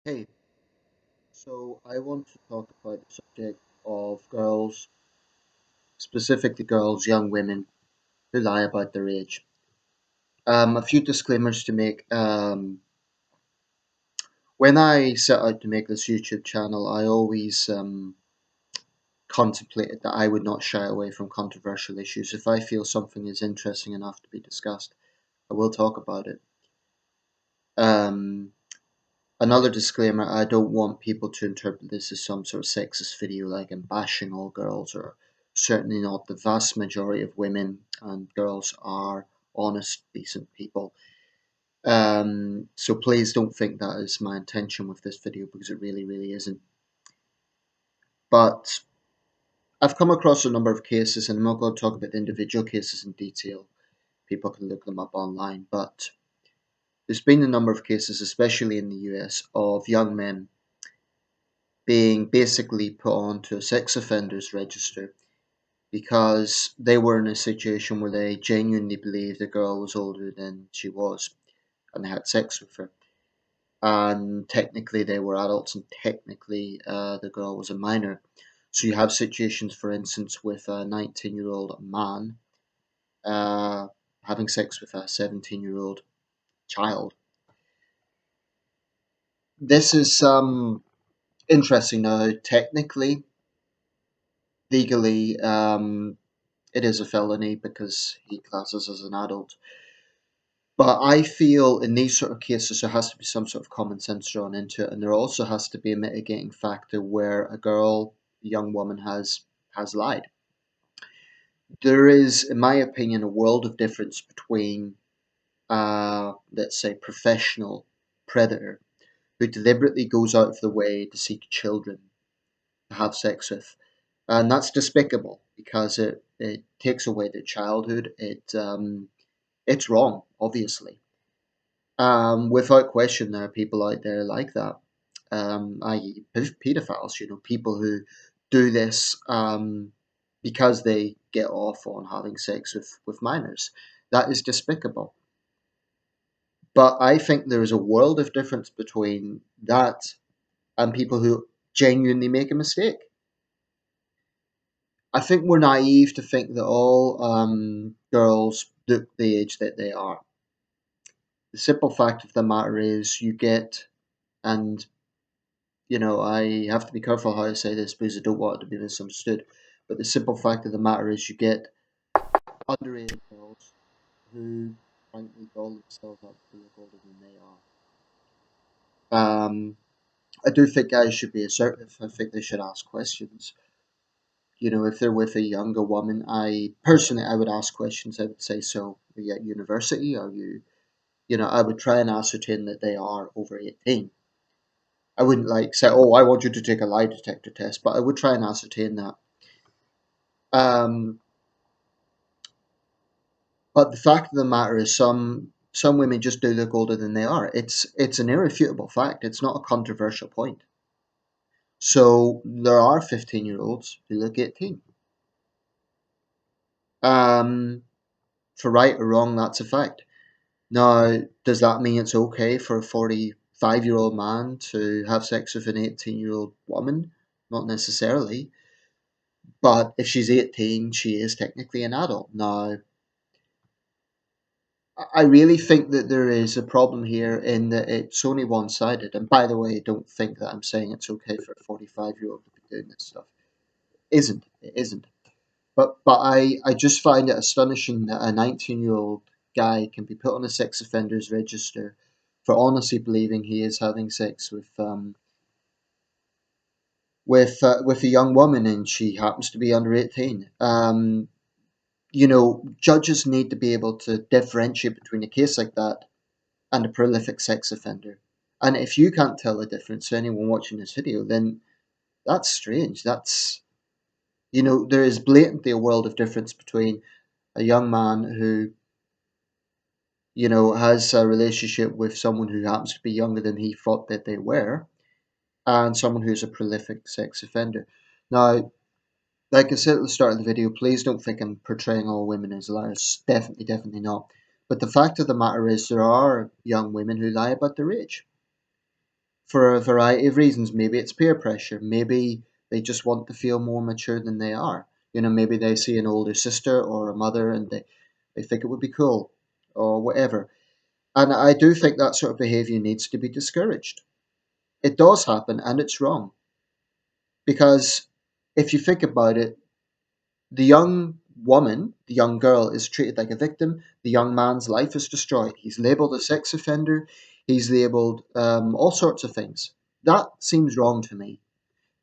Hey, so I want to talk about the subject of girls, specifically girls, young women who lie about their age. A few disclaimers to make. When I set out to make this YouTube channel, I always contemplated that I would not shy away from controversial issues. If I feel something is interesting enough to be discussed, I will talk about it. Um, Another disclaimer, I don't want people to interpret this as some sort of sexist video like I'm bashing all girls, or certainly not. The vast majority of women and girls are honest, decent people. So please don't think that is my intention with this video because it really, really isn't. But I've come across a number of cases, and I'm not going to talk about the individual cases in detail. People can look them up online. But there's been a number of cases, especially in the US, of young men being basically put onto a sex offenders register because they were in a situation where they genuinely believed the girl was older than she was and they had sex with her. And technically, they were adults, and technically, the girl was a minor. So you have situations, for instance, with a 19-year-old man uh, having sex with a 17-year-old child. This is interesting now. Technically, legally, it is a felony because he classes as an adult. But I feel in these sort of cases there has to be some sort of common sense drawn into it, and there also has to be a mitigating factor where a girl, a young woman, has lied. There is, in my opinion, a world of difference between, let's say, professional predator who deliberately goes out of the way to seek children to have sex with, and that's despicable because it takes away their childhood. It's wrong, obviously. Without question, there are people out there like that, i.e., pedophiles. People who do this because they get off on having sex with minors. That is despicable. But I think there is a world of difference between that and people who genuinely make a mistake. I think we're naive to think that all girls look the age that they are. The simple fact of the matter is, you get, and I have to be careful how I say this because I don't want it to be misunderstood. But the simple fact of the matter is, you get underage girls who frankly doll themselves up to look older than they are. I do think guys should be assertive. I think they should ask questions. If they're with a younger woman, I would ask questions. I would say, so are you at university? Are you, I would try and ascertain that they are over 18. I wouldn't like say, oh, I want you to take a lie detector test, but I would try and ascertain that. Um, but the fact of the matter is, some women just do look older than they are. It's an irrefutable fact. It's not a controversial point. So there are 15-year-olds who look 18. Um, for right or wrong, that's a fact. Now, does that mean it's okay for a 45-year-old man to have sex with an 18-year-old woman? Not necessarily. But if she's 18, she is technically an adult. Now, I really think that there is a problem here in that it's only one sided. And by the way, don't think that I'm saying it's okay for a 45-year-old to be doing this stuff. It isn't. But I just find it astonishing that a 19-year-old guy can be put on a sex offenders register for honestly believing he is having sex with a young woman and she happens to be under 18. Judges need to be able to differentiate between a case like that and a prolific sex offender. And if you can't tell the difference to anyone watching this video, then that's strange. There is blatantly a world of difference between a young man who, has a relationship with someone who happens to be younger than he thought that they were, and someone who's a prolific sex offender. Now, like I said at the start of the video, please don't think I'm portraying all women as liars. Definitely, definitely not. But the fact of the matter is, there are young women who lie about their age. for a variety of reasons. Maybe it's peer pressure. Maybe they just want to feel more mature than they are. Maybe they see an older sister or a mother and they think it would be cool or whatever. And I do think that sort of behavior needs to be discouraged. It does happen and it's wrong because if you think about it, the young woman, the young girl, is treated like a victim. The young man's life is destroyed. He's labeled a sex offender. He's labeled all sorts of things. That seems wrong to me.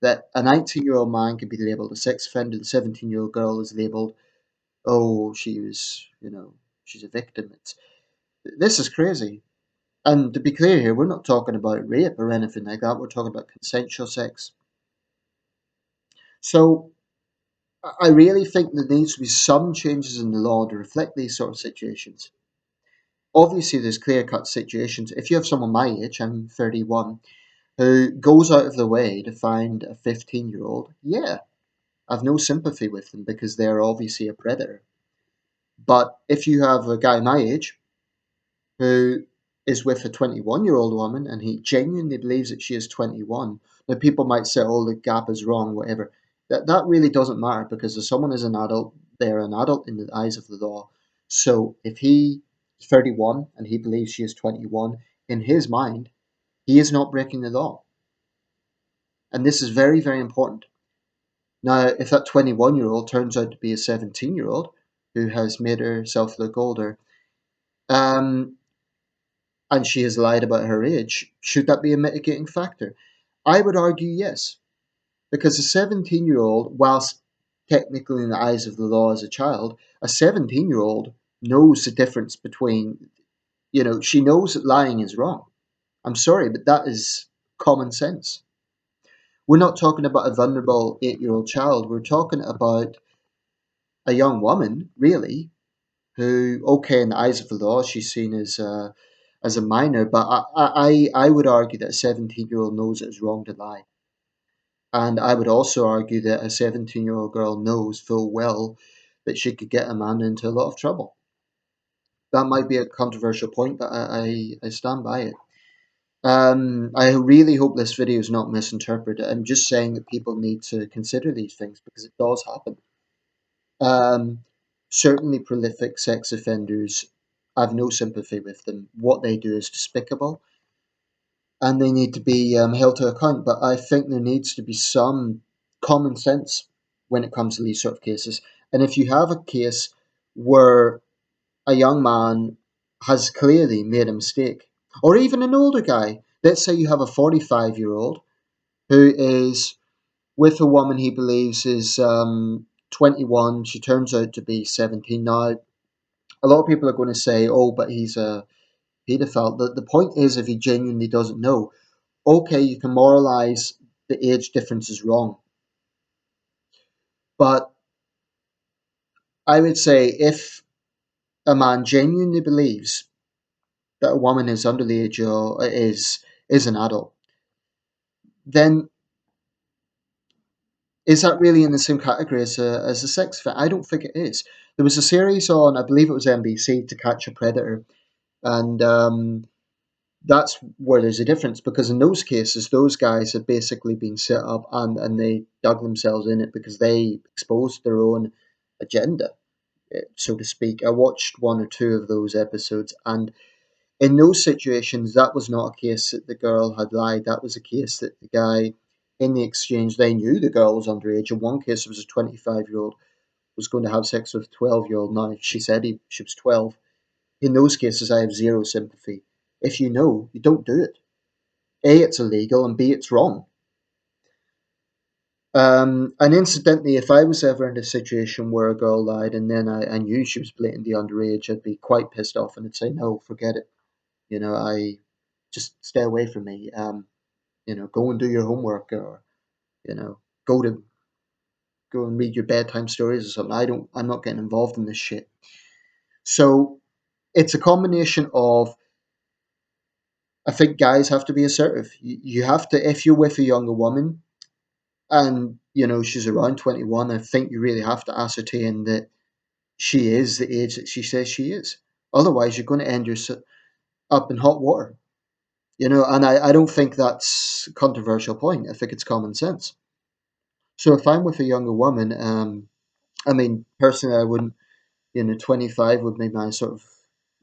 That a 19-year-old man could be labeled a sex offender. The 17-year-old girl is labeled, oh, she's a victim. This is crazy. And to be clear here, we're not talking about rape or anything like that. We're talking about consensual sex. So I really think there needs to be some changes in the law to reflect these sort of situations. Obviously, there's clear cut situations. If you have someone my age, I'm 31, who goes out of the way to find a 15-year-old, yeah, I've no sympathy with them because they're obviously a predator. But if you have a guy my age who is with a 21-year-old woman and he genuinely believes that she is 21, now people might say, oh, the gap is wrong, whatever. That really doesn't matter because if someone is an adult, they're an adult in the eyes of the law. So if he is 31 and he believes she is 21, in his mind, he is not breaking the law. And this is very, very important. Now, if that 21-year-old turns out to be a 17-year-old who has made herself look older, um, and she has lied about her age, should that be a mitigating factor? I would argue yes, because a 17-year-old, whilst technically in the eyes of the law as a child, a 17-year-old knows the difference between, she knows that lying is wrong. I'm sorry, but that is common sense. We're not talking about a vulnerable 8-year-old child. We're talking about a young woman, really, who, okay, in the eyes of the law, she's seen as a minor, but I would argue that a 17-year-old knows it is wrong to lie. And I would also argue that a 17-year-old girl knows full well that she could get a man into a lot of trouble. That might be a controversial point, but I stand by it. I really hope this video is not misinterpreted. I'm just saying that people need to consider these things because it does happen. Um, Certainly, prolific sex offenders, I have no sympathy with them. What they do is despicable and they need to be held to account. But I think there needs to be some common sense when it comes to these sort of cases. And if you have a case where a young man has clearly made a mistake, or even an older guy, let's say you have a 45-year-old who is with a woman he believes is 21, she turns out to be 17 now. A lot of people are going to say, oh, but he's a paedophile. The point is, if he genuinely doesn't know, okay, you can moralize the age difference is wrong. But I would say if a man genuinely believes that a woman is under the age of is an adult, then is that really in the same category as a sex offender? I don't think it is. There was a series on, I believe it was NBC, To Catch a Predator, and that's where there's a difference because in those cases, those guys have basically been set up and they dug themselves in it because they exposed their own agenda, so to speak. I watched one or two of those episodes, and in those situations, that was not a case that the girl had lied. That was a case that the guy, in the exchange, they knew the girl was underage. In one case, it was a 25-year-old was going to have sex with a 12-year-old. Now, she said she was 12. In those cases, I have zero sympathy. If you know, you don't do it. A, it's illegal, and B, it's wrong. And incidentally, if I was ever in a situation where a girl lied and then I knew she was blatantly underage, I'd be quite pissed off and I'd say, no, forget it. I just stay away from me. Go and do your homework or, you know, go to go and read your bedtime stories or something. I'm not getting involved in this shit. So it's a combination of, I think guys have to be assertive. You have to, if you're with a younger woman and, she's around 21, I think you really have to ascertain that she is the age that she says she is. Otherwise, you're going to end up in hot water. And I don't think that's a controversial point. I think it's common sense. So if I'm with a younger woman, I mean, personally, I wouldn't, 25 would be my sort of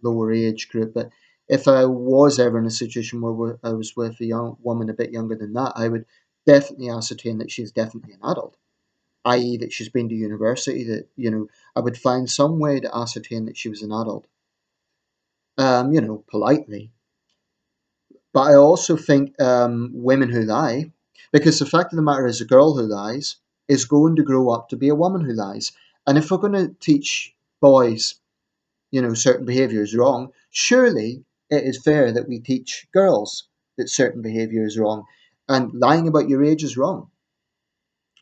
lower age group. But if I was ever in a situation where I was with a young woman a bit younger than that, I would definitely ascertain that she's definitely an adult, i.e., that she's been to university, that, I would find some way to ascertain that she was an adult, politely. But I also think women who lie, because the fact of the matter is, a girl who lies is going to grow up to be a woman who lies. And if we're going to teach boys, certain behavior is wrong, surely it is fair that we teach girls that certain behavior is wrong. And lying about your age is wrong.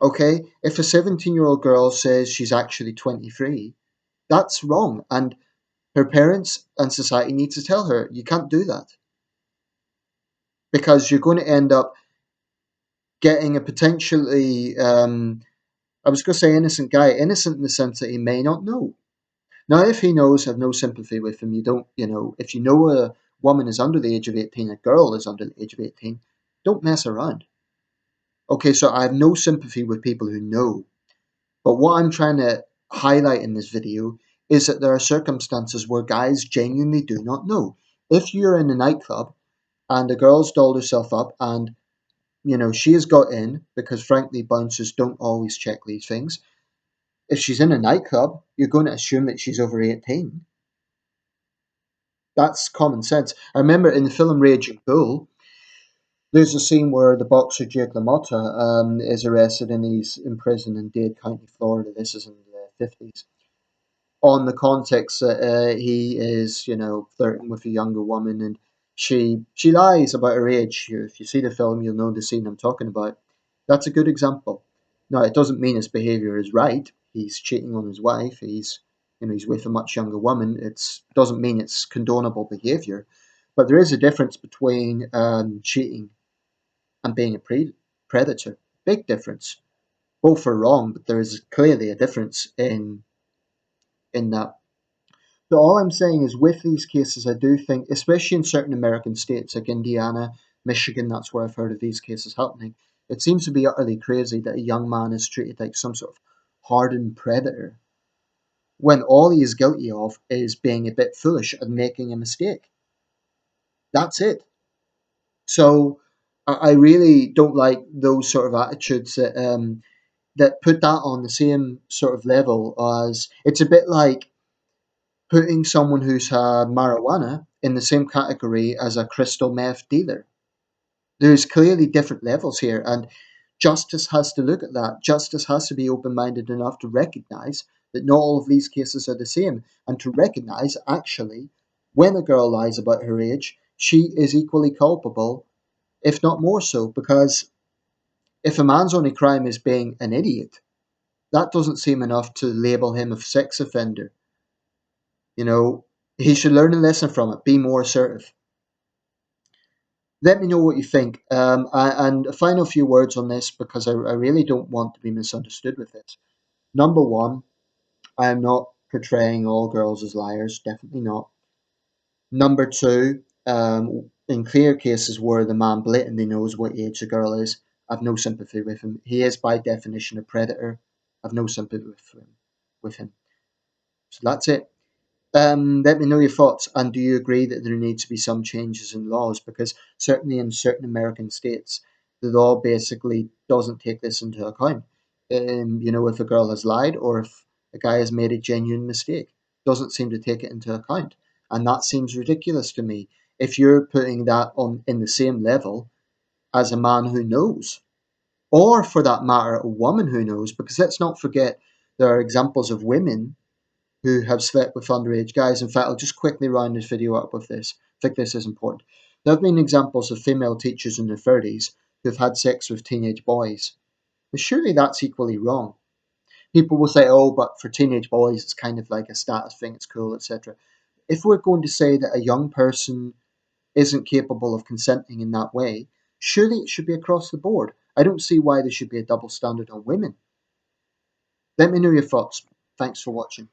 Okay? If a 17-year-old girl says she's actually 23, that's wrong. And her parents and society need to tell her, you can't do that. Because you're going to end up getting a potentially, I was going to say innocent guy, innocent in the sense that he may not know. Now, if he knows, I have no sympathy with him. You don't, if you know a woman is under the age of 18, a girl is under the age of 18, don't mess around. Okay, so I have no sympathy with people who know. But what I'm trying to highlight in this video is that there are circumstances where guys genuinely do not know. If you're in a nightclub and a girl's dolled herself up and she has got in, because frankly bouncers don't always check these things. If she's in a nightclub, you're going to assume that she's over 18. That's common sense. I remember in the film Raging Bull, there's a scene where the boxer Jake LaMotta is arrested and he's in prison in Dade County, Florida. This is in the 50s. On the context that he is, flirting with a younger woman, and she lies about her age. If you see the film, you'll know the scene I'm talking about. That's a good example. Now, it doesn't mean his behaviour is right. He's cheating on his wife. He's with a much younger woman. It doesn't mean it's condonable behaviour, but there is a difference between cheating and being a predator. Big difference. Both are wrong, but there is clearly a difference in that. So all I'm saying is, with these cases, I do think, especially in certain American states like Indiana, Michigan, that's where I've heard of these cases happening. It seems to be utterly crazy that a young man is treated like some sort of hardened predator when all he is guilty of is being a bit foolish and making a mistake. That's it. So I really don't like those sort of attitudes that put that on the same sort of level as, it's a bit like putting someone who's had marijuana in the same category as a crystal meth dealer. There's clearly different levels here, and justice has to look at that. Justice has to be open minded enough to recognize that not all of these cases are the same, and to recognize actually when a girl lies about her age, she is equally culpable, if not more so, because if a man's only crime is being an idiot, that doesn't seem enough to label him a sex offender. You know, he should learn a lesson from it, be more assertive. Let me know what you think. And a final few words on this, because I really don't want to be misunderstood with this. Number one, I am not portraying all girls as liars, definitely not. Number two, in clear cases where the man blatantly knows what age the girl is, I've no sympathy with him. He is by definition a predator. I've no sympathy with him. So that's it. Let me know your thoughts. And do you agree that there needs to be some changes in laws? Because certainly in certain American states, the law basically doesn't take this into account. If a girl has lied or if a guy has made a genuine mistake, doesn't seem to take it into account. And that seems ridiculous to me. If you're putting that on in the same level as a man who knows, or for that matter, a woman who knows, because let's not forget there are examples of women who have slept with underage guys. In fact, I'll just quickly round this video up with this. I think this is important. There have been examples of female teachers in their 30s who've had sex with teenage boys. But surely that's equally wrong. People will say, oh, but for teenage boys, it's kind of like a status thing, it's cool, etc. If we're going to say that a young person isn't capable of consenting in that way, surely it should be across the board. I don't see why there should be a double standard on women. Let me know your thoughts. Thanks for watching.